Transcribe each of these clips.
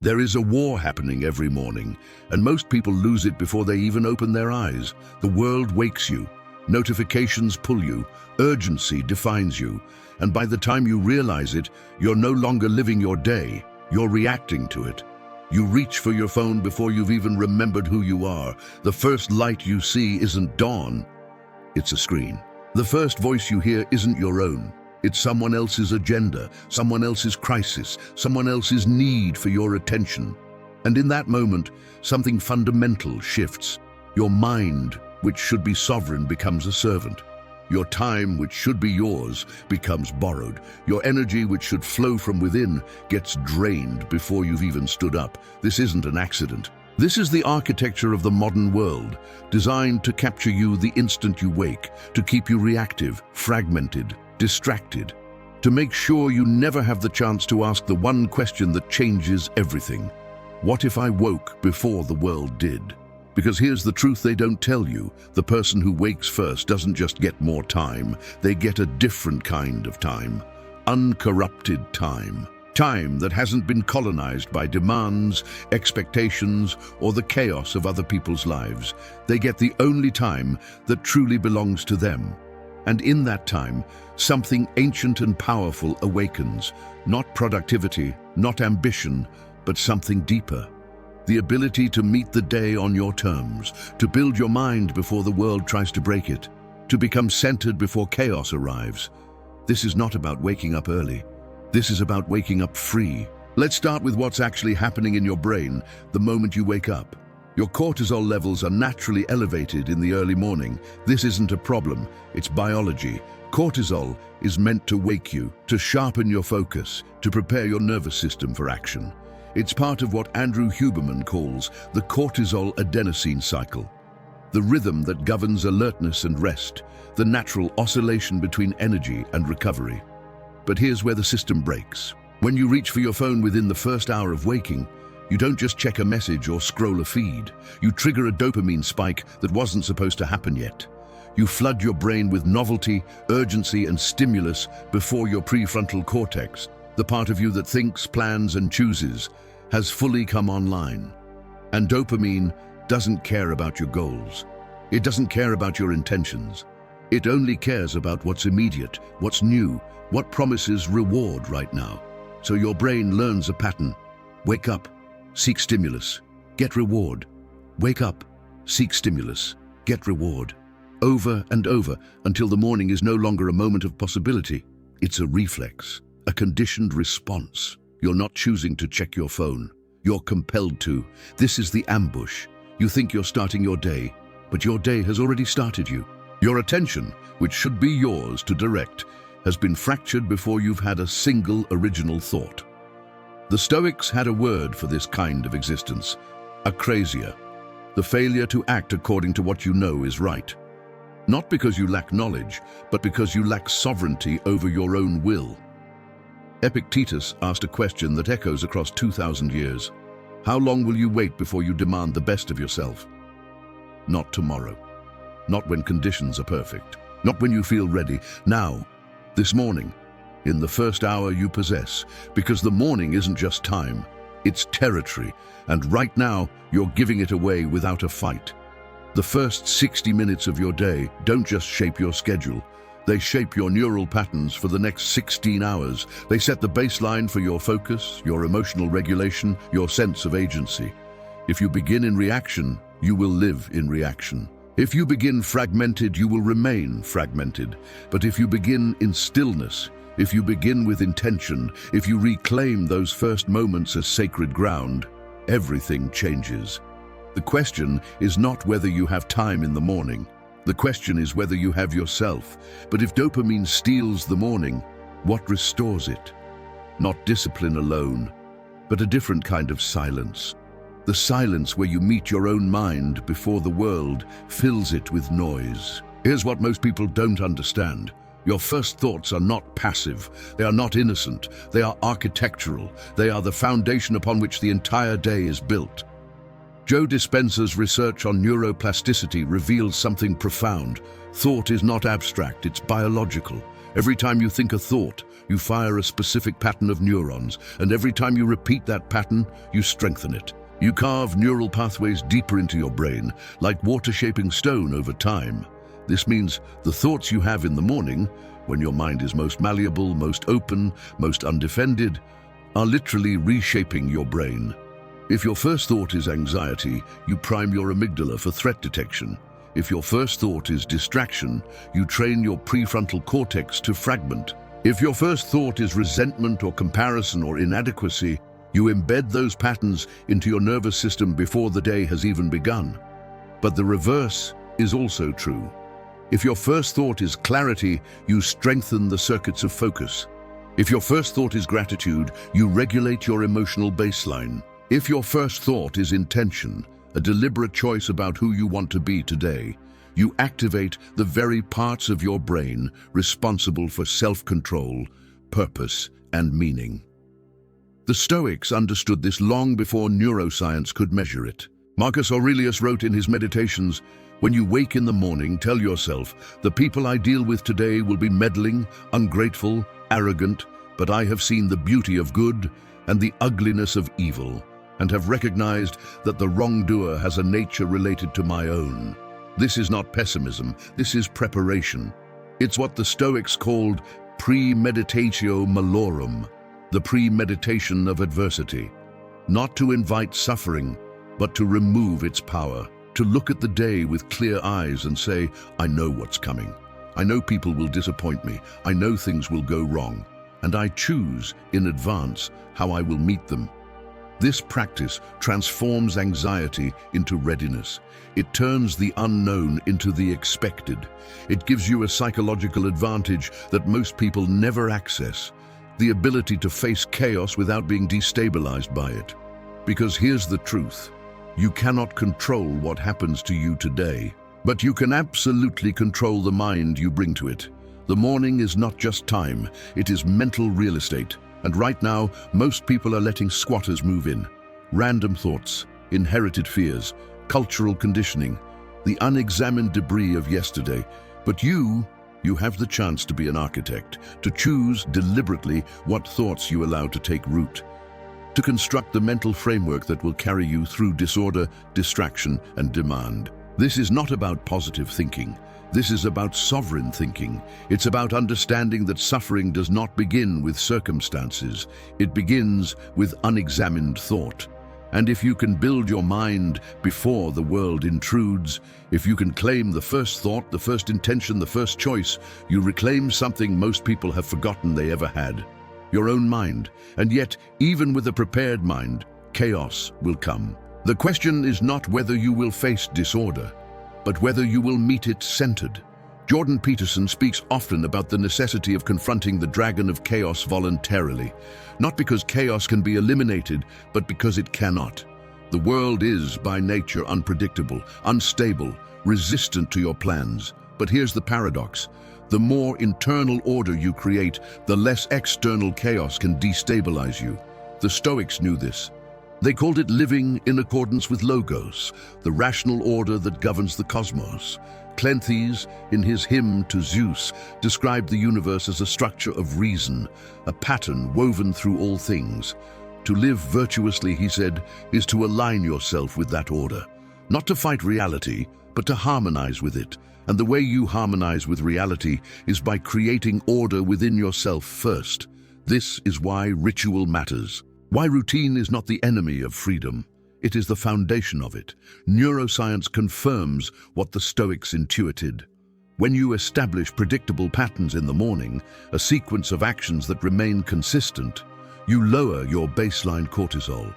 There is a war happening every morning, and most people lose it before they even open their eyes. The world wakes you, notifications pull you, urgency defines you, and by the time you realize it, you're no longer living your day, you're reacting to it. You reach for your phone before you've even remembered who you are. The first light you see isn't dawn, it's a screen. The first voice you hear isn't your own. It's someone else's agenda, someone else's crisis, someone else's need for your attention. And in that moment, something fundamental shifts. Your mind, which should be sovereign, becomes a servant. Your time, which should be yours, becomes borrowed. Your energy, which should flow from within, gets drained before you've even stood up. This isn't an accident. This is the architecture of the modern world, designed to capture you the instant you wake, to keep you reactive, fragmented, distracted, to make sure you never have the chance to ask the one question that changes everything. What if I woke before the world did? Because here's the truth they don't tell you. The person who wakes first doesn't just get more time, they get a different kind of time. Uncorrupted time. Time that hasn't been colonized by demands, expectations, or the chaos of other people's lives. They get the only time that truly belongs to them. And in that time, something ancient and powerful awakens. Not productivity, not ambition, but something deeper. The ability to meet the day on your terms, to build your mind before the world tries to break it, to become centered before chaos arrives. This is not about waking up early. This is about waking up free. Let's start with what's actually happening in your brain the moment you wake up. Your cortisol levels are naturally elevated in the early morning. This isn't a problem, it's biology. Cortisol is meant to wake you, to sharpen your focus, to prepare your nervous system for action. It's part of what Andrew Huberman calls the cortisol-adenosine cycle, the rhythm that governs alertness and rest, the natural oscillation between energy and recovery. But here's where the system breaks. When you reach for your phone within the first hour of waking, you don't just check a message or scroll a feed. You trigger a dopamine spike that wasn't supposed to happen yet. You flood your brain with novelty, urgency, and stimulus before your prefrontal cortex, the part of you that thinks, plans, and chooses, has fully come online. And dopamine doesn't care about your goals. It doesn't care about your intentions. It only cares about what's immediate, what's new, what promises reward right now. So your brain learns a pattern. Wake up, seek stimulus, get reward. Wake up, seek stimulus, get reward. Over and over until the morning is no longer a moment of possibility. It's a reflex, a conditioned response. You're not choosing to check your phone. You're compelled to. This is the ambush. You think you're starting your day, but your day has already started you. Your attention, which should be yours to direct, has been fractured before you've had a single original thought. The Stoics had a word for this kind of existence, akrasia, the failure to act according to what you know is right. Not because you lack knowledge, but because you lack sovereignty over your own will. Epictetus asked a question that echoes across 2,000 years. How long will you wait before you demand the best of yourself? Not tomorrow. Not when conditions are perfect. Not when you feel ready. Now. This morning, in the first hour you possess, because the morning isn't just time, it's territory, and right now you're giving it away without a fight. The first 60 minutes of your day don't just shape your schedule, they shape your neural patterns for the next 16 hours. They set the baseline for your focus, your emotional regulation, your sense of agency. If you begin in reaction, you will live in reaction. If you begin fragmented, you will remain fragmented. But if you begin in stillness, if you begin with intention, if you reclaim those first moments as sacred ground, everything changes. The question is not whether you have time in the morning. The question is whether you have yourself. But if dopamine steals the morning, what restores it? Not discipline alone, but a different kind of silence. The silence where you meet your own mind before the world fills it with noise. Here's what most people don't understand. Your first thoughts are not passive. They are not innocent. They are architectural. They are the foundation upon which the entire day is built. Joe Dispenza's research on neuroplasticity reveals something profound. Thought is not abstract, it's biological. Every time you think a thought, You fire a specific pattern of neurons, and every time you repeat that pattern, you strengthen it. You carve neural pathways deeper into your brain, like water shaping stone over time. This means the thoughts you have in the morning, when your mind is most malleable, most open, most undefended, are literally reshaping your brain. If your first thought is anxiety, you prime your amygdala for threat detection. If your first thought is distraction, you train your prefrontal cortex to fragment. If your first thought is resentment or comparison or inadequacy, you embed those patterns into your nervous system before the day has even begun. But the reverse is also true. If your first thought is clarity, you strengthen the circuits of focus. If your first thought is gratitude, you regulate your emotional baseline. If your first thought is intention, a deliberate choice about who you want to be today, you activate the very parts of your brain responsible for self-control, purpose, and meaning. The Stoics understood this long before neuroscience could measure it. Marcus Aurelius wrote in his Meditations, "When you wake in the morning, tell yourself, the people I deal with today will be meddling, ungrateful, arrogant, but I have seen the beauty of good and the ugliness of evil, and have recognized that the wrongdoer has a nature related to my own." This is not pessimism, this is preparation. It's what the Stoics called premeditatio malorum, the premeditation of adversity. Not to invite suffering, but to remove its power. To look at the day with clear eyes and say, I know what's coming. I know people will disappoint me. I know things will go wrong. And I choose in advance how I will meet them. This practice transforms anxiety into readiness. It turns the unknown into the expected. It gives you a psychological advantage that most people never access, the ability to face chaos without being destabilized by it. Because here's the truth. You cannot control what happens to you today, but you can absolutely control the mind you bring to it. The morning is not just time, it is mental real estate. And right now, most people are letting squatters move in. Random thoughts, inherited fears, cultural conditioning, the unexamined debris of yesterday. But you have the chance to be an architect, to choose deliberately what thoughts you allow to take root, to construct the mental framework that will carry you through disorder, distraction, and demand. This is not about positive thinking. This is about sovereign thinking. It's about understanding that suffering does not begin with circumstances. It begins with unexamined thought. And if you can build your mind before the world intrudes, if you can claim the first thought, the first intention, the first choice, you reclaim something most people have forgotten they ever had. Your own mind. And yet, even with a prepared mind, chaos will come. The question is not whether you will face disorder, but whether you will meet it centered. Jordan Peterson speaks often about the necessity of confronting the dragon of chaos voluntarily, not because chaos can be eliminated, but because it cannot. The world is, by nature, unpredictable, unstable, resistant to your plans. But here's the paradox. The more internal order you create, the less external chaos can destabilize you. The Stoics knew this. They called it living in accordance with logos, the rational order that governs the cosmos. Cleanthes, in his hymn to Zeus, described the universe as a structure of reason, a pattern woven through all things. To live virtuously, he said, is to align yourself with that order. Not to fight reality, but to harmonize with it. And the way you harmonize with reality is by creating order within yourself first. This is why ritual matters. Why routine is not the enemy of freedom. It is the foundation of it. Neuroscience confirms what the Stoics intuited. When you establish predictable patterns in the morning, a sequence of actions that remain consistent, you lower your baseline cortisol.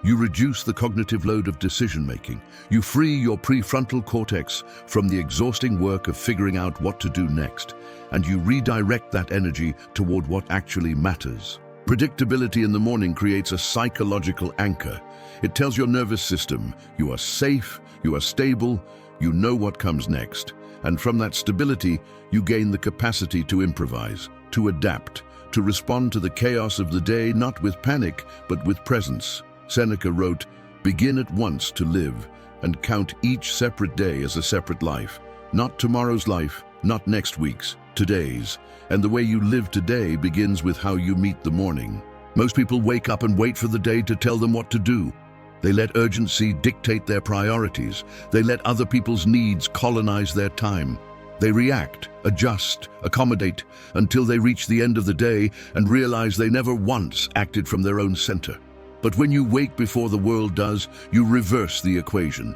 You reduce the cognitive load of decision-making. You free your prefrontal cortex from the exhausting work of figuring out what to do next, and you redirect that energy toward what actually matters. Predictability in the morning creates a psychological anchor. It tells your nervous system, you are safe, you are stable, you know what comes next. And from that stability, you gain the capacity to improvise, to adapt, to respond to the chaos of the day, not with panic, but with presence. Seneca wrote, "Begin at once to live, and count each separate day as a separate life. Not tomorrow's life, not next week's. today's, and the way you live today begins with how you meet the morning. Most people wake up and wait for the day to tell them what to do. They let urgency dictate their priorities. They let other people's needs colonize their time. They react, adjust, accommodate, until they reach the end of the day and realize they never once acted from their own center. But when you wake before the world does, you reverse the equation.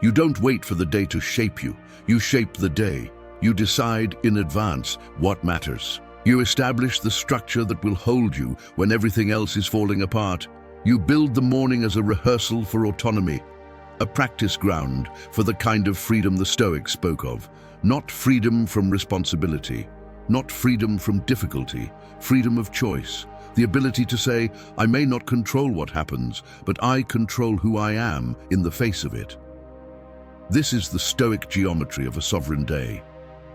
You don't wait for the day to shape you. You shape the day. You decide in advance what matters. You establish the structure that will hold you when everything else is falling apart. You build the morning as a rehearsal for autonomy, a practice ground for the kind of freedom the Stoics spoke of. Not freedom from responsibility, not freedom from difficulty, freedom of choice. The ability to say, I may not control what happens, but I control who I am in the face of it. This is the Stoic geometry of a sovereign day.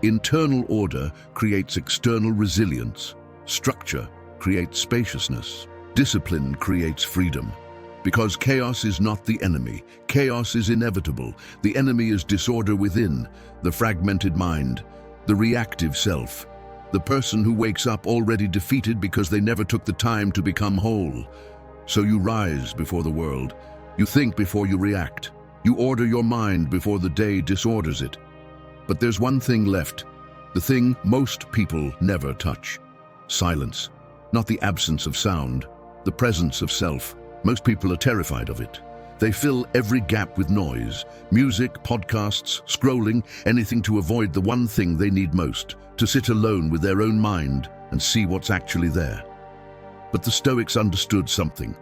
Internal order creates external resilience. Structure creates spaciousness. Discipline creates freedom. Because chaos is not the enemy. Chaos is inevitable. The enemy is disorder within, the fragmented mind, the reactive self, the person who wakes up already defeated because they never took the time to become whole. So you rise before the world. You think before you react. You order your mind before the day disorders it. But there's one thing left, the thing most people never touch. Silence. Not the absence of sound, the presence of self. Most people are terrified of it. They fill every gap with noise, music, podcasts, scrolling, anything to avoid the one thing they need most, to sit alone with their own mind and see what's actually there. But the Stoics understood something.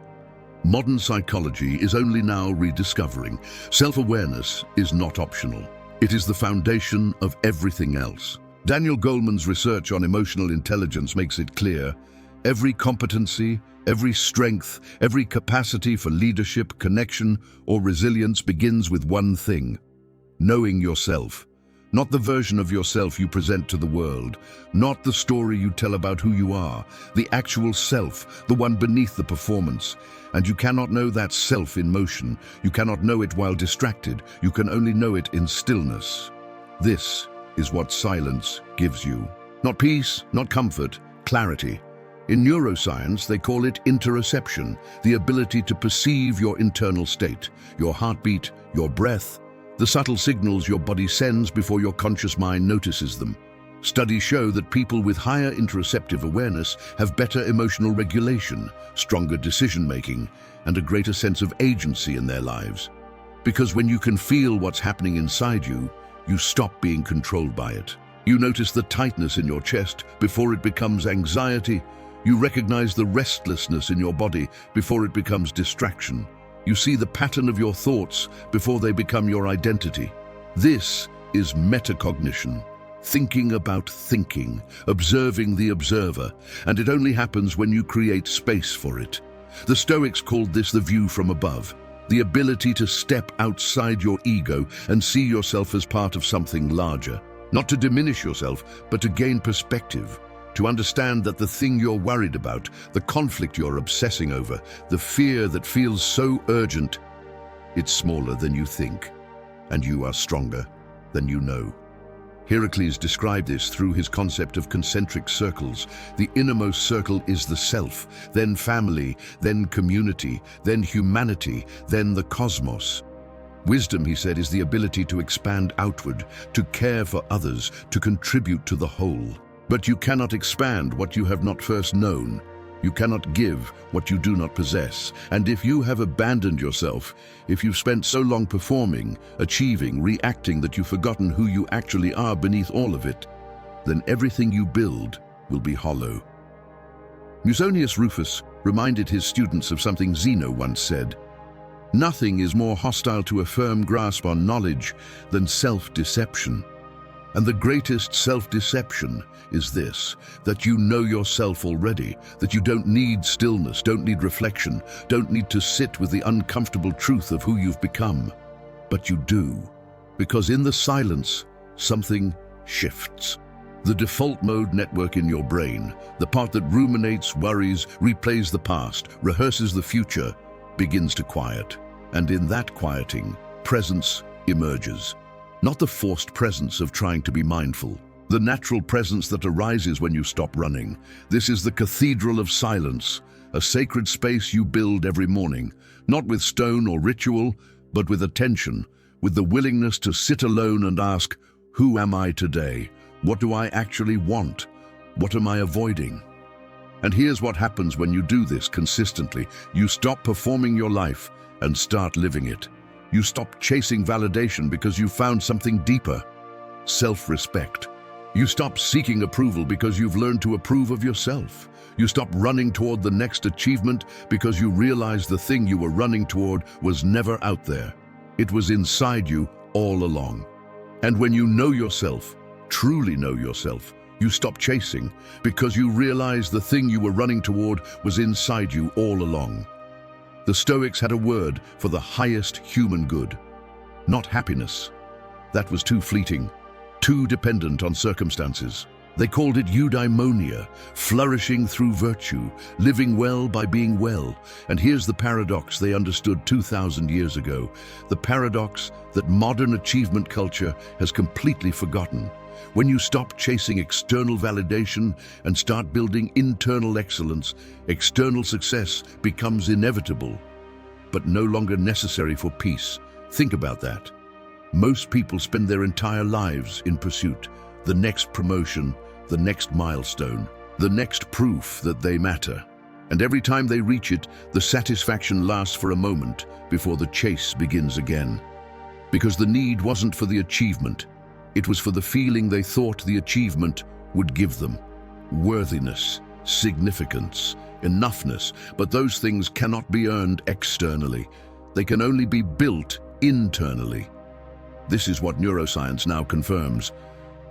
Modern psychology is only now rediscovering. Self-awareness is not optional. It is the foundation of everything else. Daniel Goleman's research on emotional intelligence makes it clear. Every competency, every strength, every capacity for leadership, connection, or resilience begins with one thing: knowing yourself. Not the version of yourself you present to the world, not the story you tell about who you are, the actual self, the one beneath the performance. And you cannot know that self in motion. You cannot know it while distracted. You can only know it in stillness. This is what silence gives you. Not peace, not comfort, clarity. In neuroscience, they call it interoception, the ability to perceive your internal state, your heartbeat, your breath, the subtle signals your body sends before your conscious mind notices them. Studies show that people with higher interoceptive awareness have better emotional regulation, stronger decision-making, and a greater sense of agency in their lives. Because when you can feel what's happening inside you, you stop being controlled by it. You notice the tightness in your chest before it becomes anxiety. You recognize the restlessness in your body before it becomes distraction. You see the pattern of your thoughts before they become your identity. This is metacognition. Thinking about thinking, observing the observer, and it only happens when you create space for it. The Stoics called this the view from above, the ability to step outside your ego and see yourself as part of something larger. Not to diminish yourself, but to gain perspective, to understand that the thing you're worried about, the conflict you're obsessing over, the fear that feels so urgent, it's smaller than you think, and you are stronger than you know. Heracles described this through his concept of concentric circles. The innermost circle is the self, then family, then community, then humanity, then the cosmos. Wisdom, he said, is the ability to expand outward, to care for others, to contribute to the whole. But you cannot expand what you have not first known. You cannot give what you do not possess. And if you have abandoned yourself, if you've spent so long performing, achieving, reacting that you've forgotten who you actually are beneath all of it, then everything you build will be hollow. Musonius Rufus reminded his students of something Zeno once said: "Nothing is more hostile to a firm grasp on knowledge than self-deception. And the greatest self-deception is this, that you know yourself already, that you don't need stillness, don't need reflection, don't need to sit with the uncomfortable truth of who you've become. But you do, because in the silence, something shifts. The default mode network in your brain, the part that ruminates, worries, replays the past, rehearses the future, begins to quiet. And in that quieting, presence emerges. Not the forced presence of trying to be mindful, The natural presence that arises when you stop running. This is the cathedral of silence, a sacred space you build every morning, not with stone or ritual, but with attention, with the willingness to sit alone and ask, who am I today? What do I actually want? What am I avoiding? And here's what happens when you do this consistently. You stop performing your life and start living it. You stop chasing validation because you found something deeper, self-respect. You stop seeking approval because you've learned to approve of yourself. You stop running toward the next achievement because you realize the thing you were running toward was never out there. It was inside you all along. And when you know yourself, truly know yourself, you stop chasing because you realize the thing you were running toward was inside you all along. The Stoics had a word for the highest human good, not happiness. That was too fleeting, too dependent on circumstances. They called it eudaimonia, flourishing through virtue, living well by being well. And here's the paradox they understood 2,000 years ago, the paradox that modern achievement culture has completely forgotten. When you stop chasing external validation and start building internal excellence, external success becomes inevitable, but no longer necessary for peace. Think about that. Most people spend their entire lives in pursuit, the next promotion, the next milestone, the next proof that they matter. And every time they reach it, the satisfaction lasts for a moment before the chase begins again. Because the need wasn't for the achievement, it was for the feeling they thought the achievement would give them. Worthiness, significance, enoughness, but those things cannot be earned externally. They can only be built internally. This is what neuroscience now confirms.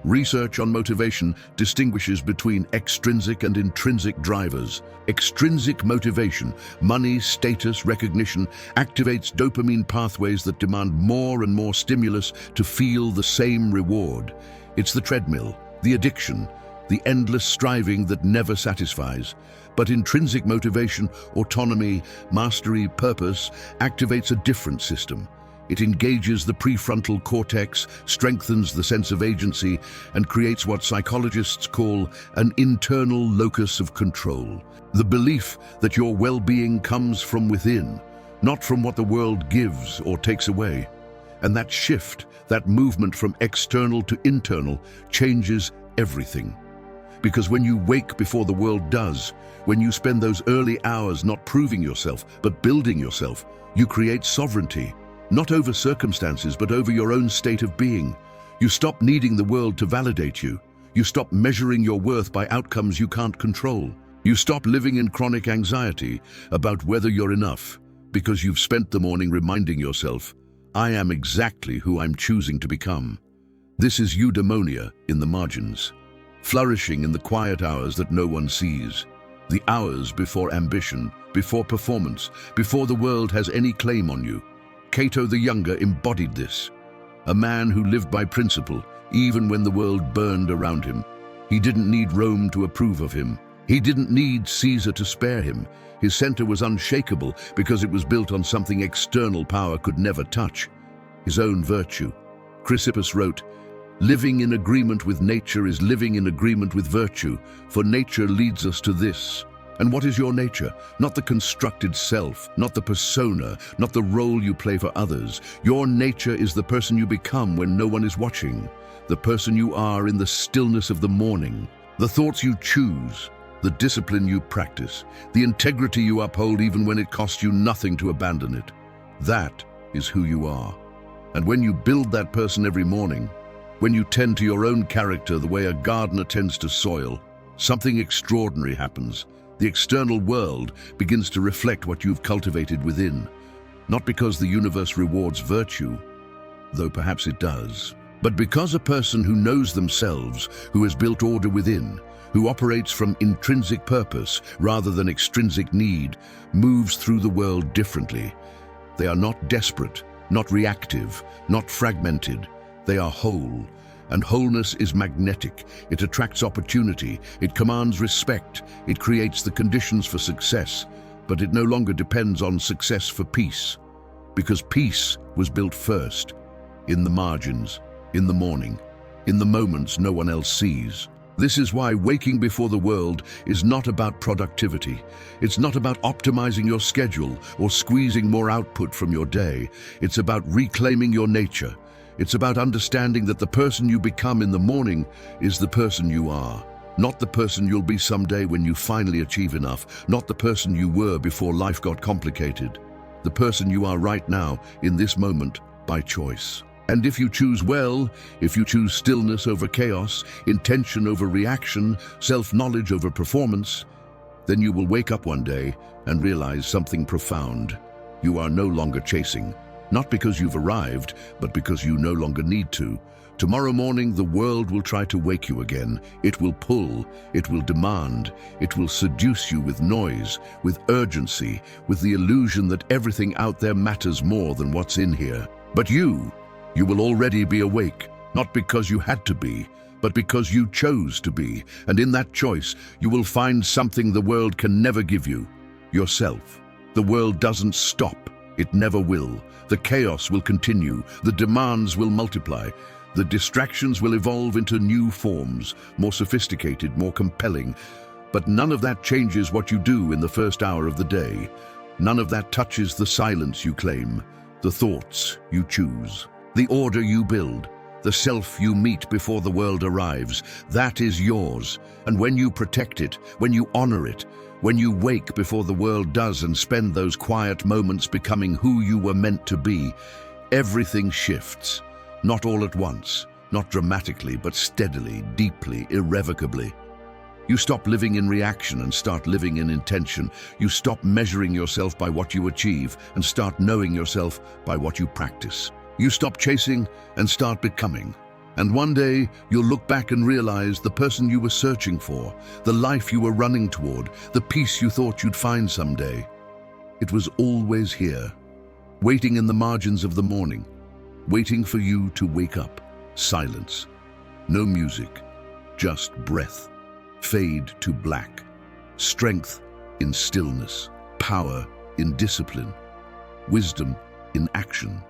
Research on motivation distinguishes between extrinsic and intrinsic drivers. Extrinsic motivation, money, status, recognition, activates dopamine pathways that demand more and more stimulus to feel the same reward. It's the treadmill, the addiction, the endless striving that never satisfies. But intrinsic motivation, autonomy, mastery, purpose, activates a different system. It engages the prefrontal cortex, strengthens the sense of agency, and creates what psychologists call an internal locus of control. The belief that your well-being comes from within, not from what the world gives or takes away. And that shift, that movement from external to internal, changes everything. Because when you wake before the world does, when you spend those early hours not proving yourself, but building yourself, you create sovereignty. Not over circumstances, but over your own state of being. You stop needing the world to validate you. You stop measuring your worth by outcomes you can't control. You stop living in chronic anxiety about whether you're enough, because you've spent the morning reminding yourself, I am exactly who I'm choosing to become. This is eudaimonia in the margins, flourishing in the quiet hours that no one sees. The hours before ambition, before performance, before the world has any claim on you. Cato the Younger embodied this. A man who lived by principle, even when the world burned around him. He didn't need Rome to approve of him. He didn't need Caesar to spare him. His center was unshakable because it was built on something external power could never touch, his own virtue. Chrysippus wrote, living in agreement with nature is living in agreement with virtue, for nature leads us to this. And what is your nature? Not the constructed self, not the persona, not the role you play for others. Your nature is the person you become when no one is watching, the person you are in the stillness of the morning, the thoughts you choose, the discipline you practice, the integrity you uphold even when it costs you nothing to abandon it. That is who you are. And when you build that person every morning, when you tend to your own character the way a gardener tends to soil, something extraordinary happens. The external world begins to reflect what you've cultivated within, not because the universe rewards virtue, though perhaps it does, but because a person who knows themselves, who has built order within, who operates from intrinsic purpose rather than extrinsic need, moves through the world differently. They are not desperate, not reactive, not fragmented. They are whole. And wholeness is magnetic. It attracts opportunity, it commands respect, it creates the conditions for success, but it no longer depends on success for peace, because peace was built first, in the margins, in the morning. in the moments no one else sees. This is why waking before the world is not about productivity. It's not about optimizing your schedule or squeezing more output from your day. It's about reclaiming your nature. It's about understanding that the person you become in the morning is the person you are, not the person you'll be someday when you finally achieve enough, not the person you were before life got complicated. The person you are right now, in this moment, by choice. And if you choose well, if you choose stillness over chaos, intention over reaction, self-knowledge over performance, then you will wake up one day and realize something profound. You are no longer chasing, not because you've arrived, but because you no longer need to. Tomorrow morning, the world will try to wake you again. It will pull, it will demand, it will seduce you with noise, with urgency, with the illusion that everything out there matters more than what's in here. But you will already be awake, not because you had to be, but because you chose to be. And in that choice, you will find something the world can never give you: yourself. The world doesn't stop. It never will. The chaos will continue. The demands will multiply. The distractions will evolve into new forms, more sophisticated, more compelling. But none of that changes what you do in the first hour of the day. None of that touches the silence you claim, the thoughts you choose, the order you build, the self you meet before the world arrives. That is yours. And when you protect it, when you honor it, when you wake before the world does and spend those quiet moments becoming who you were meant to be, everything shifts. Not all at once, not dramatically, but steadily, deeply, irrevocably. You stop living in reaction and start living in intention. You stop measuring yourself by what you achieve and start knowing yourself by what you practice. You stop chasing and start becoming. And one day, you'll look back and realize the person you were searching for, the life you were running toward, the peace you thought you'd find someday. It was always here, waiting in the margins of the morning, waiting for you to wake up. Silence. No music, just breath. Fade to black. Strength in stillness. Power in discipline. Wisdom in action.